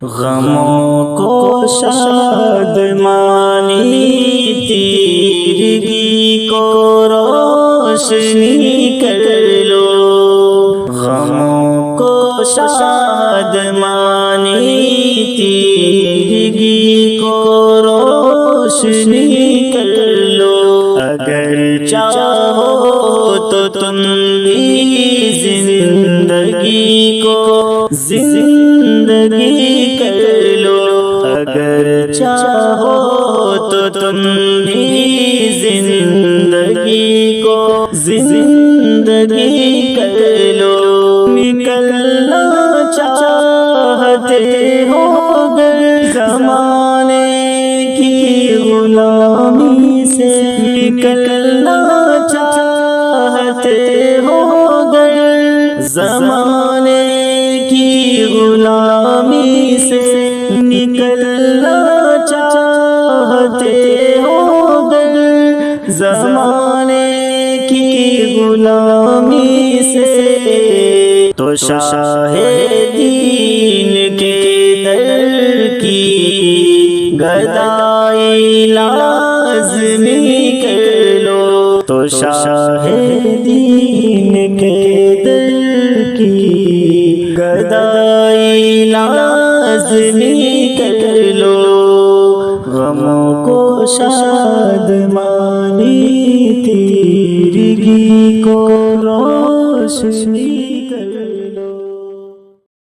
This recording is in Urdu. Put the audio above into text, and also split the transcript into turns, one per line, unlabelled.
غموں کو شادمانی، تیرگی کو روشنی کر لو، غموں کو شادمانی، تیرگی کو روشنی کر لو، اگر چاہو تو تم بھی زندگی کو زندگی کر لو، اگر چاہو تو تم بھی زندگی کو زندگی کر لو، نکلنا چاہتے ہو گر زمانے کی غلامی سے، نکلنا چاہتے ہو گر زمانے کی غلامی سے، نکلنا چاہتے ہو گر زمانے کی غلامی سے، تو شاہ دین کے در کی گدائی لازمی کر لو، تو شاہ دین کے در کی گدائی لازمی کر لو، غموں کو شادمانی، تیرگی کو روشنی